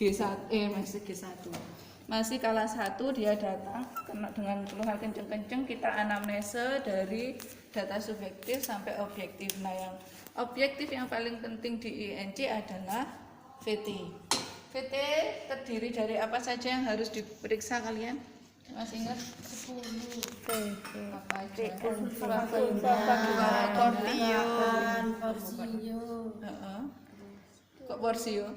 masih G1. Masih kelas 1 dia datang kena dengan keluhan kenceng-kenceng, kita anamnese dari data subjektif sampai objektif. Nah, yang objektif yang paling penting di INC adalah VT. VT terdiri dari apa saja yang harus diperiksa kalian? Masih ingat? 10. Apa aja? Kok porsio?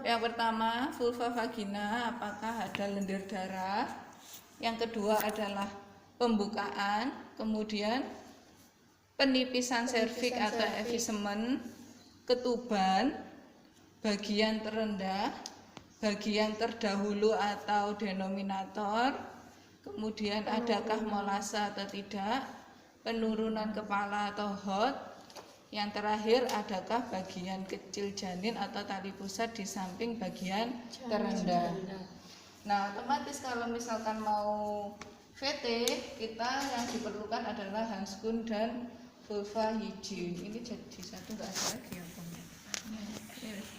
Yang pertama, vulva vagina, apakah ada lendir darah. Yang kedua adalah pembukaan, kemudian penipisan serviks atau efisement, ketuban, bagian terendah, bagian terdahulu atau denominator, kemudian adakah molase atau tidak, penurunan kepala atau hot, yang terakhir adakah bagian kecil janin atau tali pusat di samping bagian terendah. Nah, otomatis kalau misalkan mau VT, kita yang diperlukan adalah Hanskun dan vulva hygiene. Ini jadi satu, nggak ada lagi ya,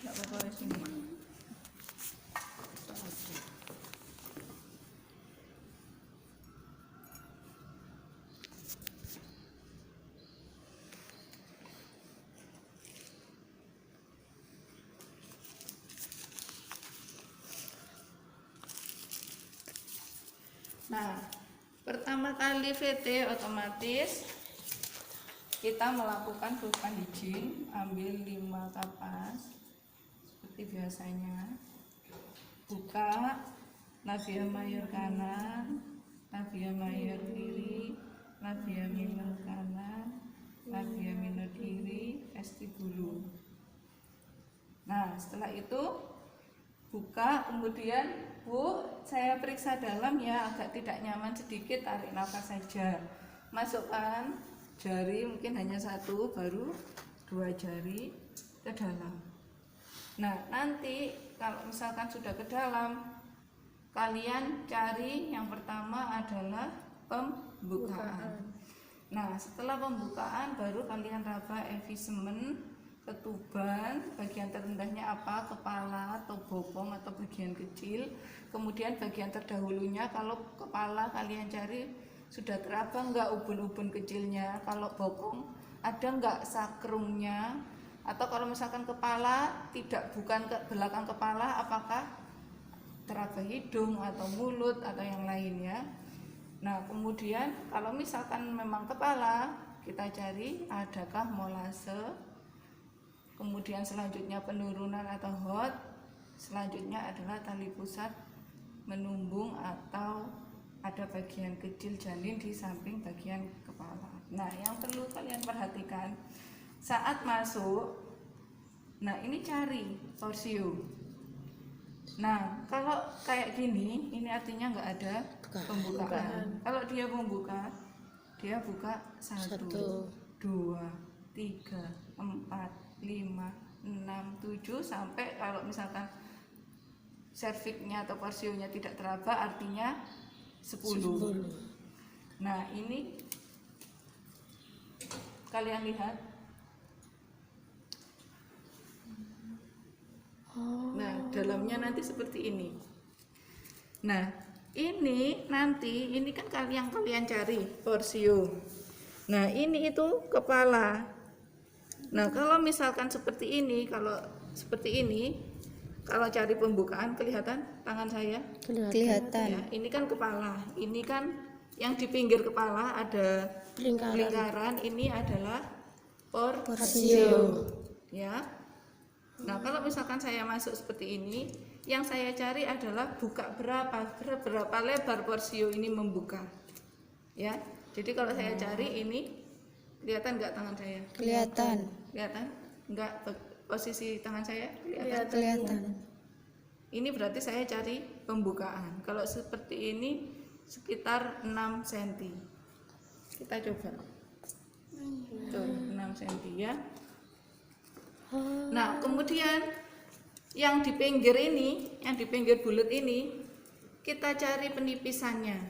nggak apa-apa di sini. Nah, pertama kali VT otomatis kita melakukan vulva hygiene, ambil 5 kapas seperti biasanya, buka labia major kanan, labia major kiri, labia minor kanan, labia minor kiri, vestibulum. Nah, setelah itu buka, kemudian Bu, saya periksa dalam ya, agak tidak nyaman sedikit, tarik nafas saja. Masukkan jari, mungkin hanya 1, baru 2 jari ke dalam. Nah, nanti kalau misalkan sudah ke dalam, kalian cari yang pertama adalah pembukaan. Nah, setelah pembukaan baru kalian raba efisement, ketuban, bagian terendahnya apa, kepala atau bokong atau bagian kecil, kemudian bagian terdahulunya, kalau kepala kalian cari sudah teraba enggak ubun-ubun kecilnya, kalau bokong ada enggak sakrumnya, atau kalau misalkan kepala tidak, bukan ke belakang kepala, apakah teraba hidung atau mulut atau yang lainnya. Nah, kemudian kalau misalkan memang kepala, kita cari adakah molase. Kemudian selanjutnya penurunan atau hot, selanjutnya adalah tali pusat menumbung atau ada bagian kecil janin di samping bagian kepala. Nah, yang perlu kalian perhatikan saat masuk, nah ini cari porsio. Nah, kalau kayak gini, ini artinya nggak ada pembukaan. Kalau dia membuka, dia buka 1, 2, 3, 4, 5, 6, 7 sampai kalau misalkan serviknya atau porsionya tidak teraba artinya 10. Nah, ini kalian lihat. Nah, dalamnya nanti seperti ini. Nah, ini nanti, ini kan yang kalian cari porsio. Nah, ini itu kepala. Nah, kalau misalkan seperti ini, kalau seperti ini, kalau cari pembukaan kelihatan tangan saya? Kelihatan. Ya, ini kan kepala, ini kan yang di pinggir kepala ada lingkaran, ini adalah porsio. Ya. Nah, kalau misalkan saya masuk seperti ini, yang saya cari adalah buka berapa lebar porsio ini membuka. Ya. Jadi kalau saya cari ini, kelihatan nggak tangan saya? Kelihatan. Kelihatan? Enggak, posisi tangan saya Kelihatan. Ini berarti saya cari pembukaan. Kalau seperti ini sekitar 6 cm. Kita coba. Tuh, 6 cm ya. Nah, kemudian yang di pinggir ini, yang di pinggir bulat ini, kita cari penipisannya.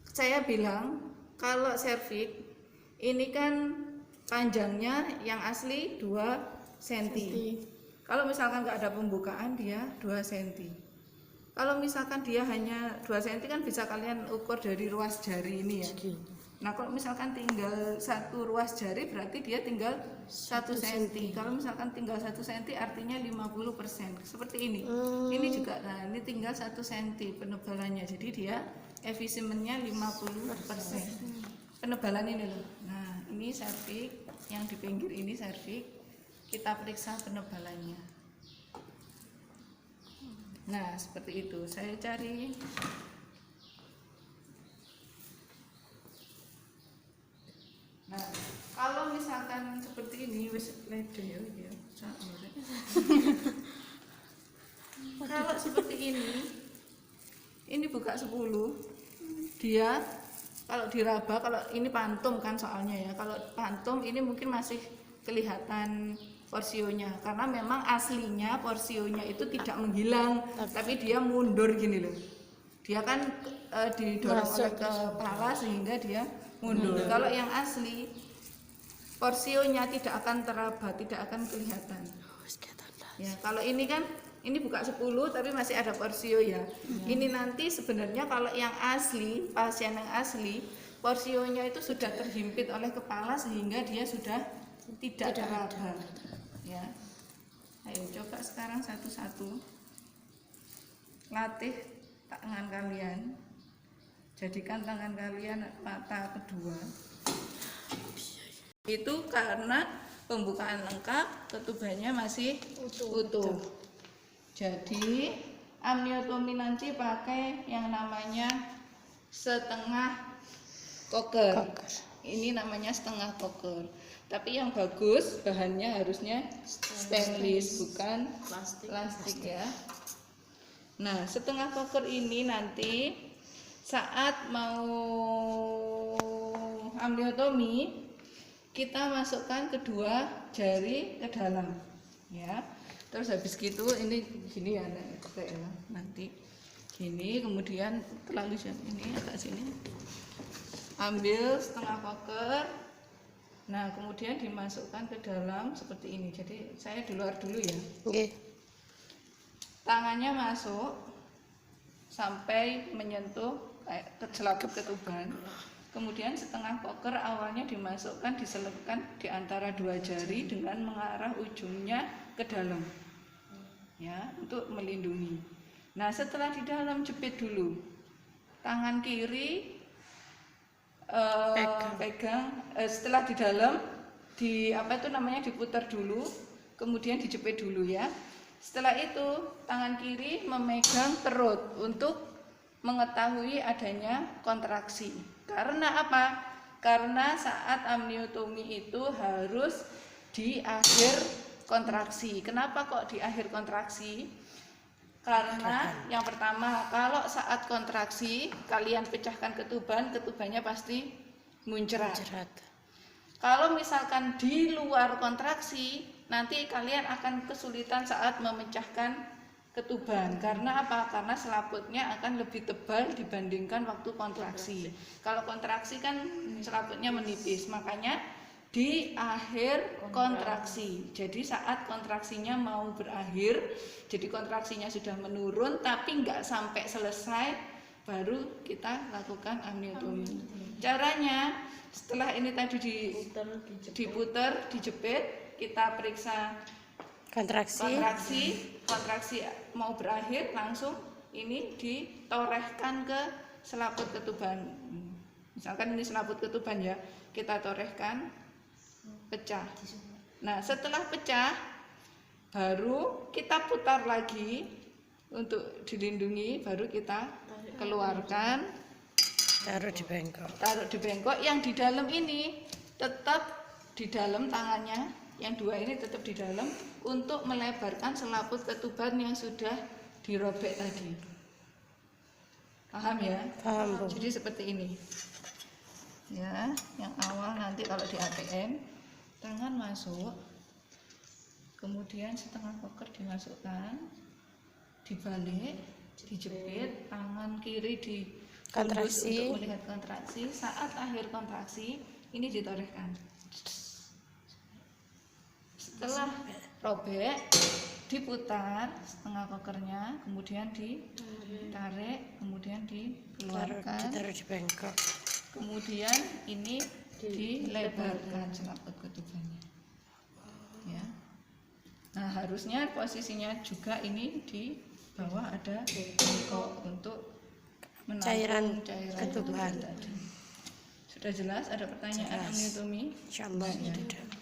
Saya bilang kalau serviks ini kan panjangnya yang asli 2 cm. Kalau misalkan nggak ada pembukaan dia 2 cm. Kalau misalkan dia hanya 2 cm kan bisa kalian ukur dari ruas jari ini ya. Nah kalau misalkan tinggal 1 ruas jari berarti dia tinggal 1 cm. Kalau misalkan tinggal 1 cm artinya 50%. Seperti ini. Ini juga, nah ini tinggal 1 cm penebalannya. Jadi dia efisiennya 50%. Penebalan ini loh. Nah ini serviks, yang di pinggir ini serviks. Kita periksa penebalannya. Nah seperti itu. Saya cari. Nah kalau misalkan seperti ini wis lede ya. Kalau seperti ini buka 10. Dia kalau diraba, kalau ini pantum kan soalnya ya. Kalau pantum ini mungkin masih kelihatan porsionya, karena memang aslinya porsionya itu tidak menghilang, tapi dia mundur gini loh. Dia kan didorong oleh kepala sehingga dia mundur. Kalau yang asli porsionya tidak akan teraba, tidak akan kelihatan. Ya, kalau ini kan ini buka 10 tapi masih ada porsio ya. Ini nanti sebenarnya kalau yang asli, pasien yang asli, porsionya itu sudah terhimpit oleh kepala sehingga dia sudah tidak teraba. Ya. Ayo coba sekarang satu-satu. Latih tangan kalian. Jadikan tangan kalian mata kedua. Itu karena pembukaan lengkap, ketubannya masih utuh. Jadi amniotomi nanti pakai yang namanya setengah koker. Ini namanya setengah koker. Tapi yang bagus bahannya harusnya stainless, bukan plastik ya. Nah setengah koker ini nanti saat mau amniotomi kita masukkan kedua jari ke dalam ya. Terus habis gitu ini gini ya nanti gini, kemudian terlalu ini agak sini, ambil setengah koker. Nah kemudian dimasukkan ke dalam seperti ini. Jadi saya di luar dulu ya. Tangannya masuk sampai menyentuh ke selaput ketuban. Kemudian setengah koker awalnya dimasukkan, diselipkan di antara dua jari dengan mengarah ujungnya ke dalam ya, untuk melindungi. Nah setelah di dalam jepit dulu, tangan kiri pegang, setelah di dalam diputar dulu, kemudian dijepit dulu ya. Setelah itu tangan kiri memegang perut untuk mengetahui adanya kontraksi. Karena apa? Karena saat amniotomi itu harus di akhir kontraksi. Kenapa kok di akhir kontraksi? Karena yang pertama, kalau saat kontraksi kalian pecahkan ketuban, ketubannya pasti muncrat. Kalau misalkan di luar kontraksi, nanti kalian akan kesulitan saat memecahkan ketuban. Karena apa? Karena selaputnya akan lebih tebal dibandingkan waktu kontraksi. Kalau kontraksi kan selaputnya menipis, makanya di akhir kontraksi. Jadi saat kontraksinya mau berakhir, jadi kontraksinya sudah menurun tapi nggak sampai selesai, baru kita lakukan amniotomi. Caranya setelah ini tadi diputar, dijepit, kita periksa kontraksi mau berakhir, langsung ini ditorehkan ke selaput ketuban. Misalkan ini selaput ketuban ya, kita torehkan, pecah. Nah setelah pecah baru kita putar lagi untuk dilindungi, baru kita keluarkan, taruh di bengkok. Yang di dalam ini tetap di dalam, tangannya yang dua ini tetap di dalam untuk melebarkan selaput ketuban yang sudah dirobek tadi. Paham ya? Paham, Bu. Jadi seperti ini ya. Yang awal nanti kalau di ATM, tangan masuk, kemudian setengah koker dimasukkan, dibalik, dijepit, tangan kiri ditundus untuk melihat kontraksi. Saat akhir kontraksi ini ditorehkan. Setelah robek, diputar setengah kokernya, kemudian ditarik, kemudian dikeluarkan, ditaruh di bengkok. kemudian ini dilebarkan selaput ketubannya. Ya. Nah, harusnya posisinya juga ini di bawah ada bengkok untuk menampung cairan ketuban tadi. Sudah jelas? Ada pertanyaan anatomi? Insyaallah tidak.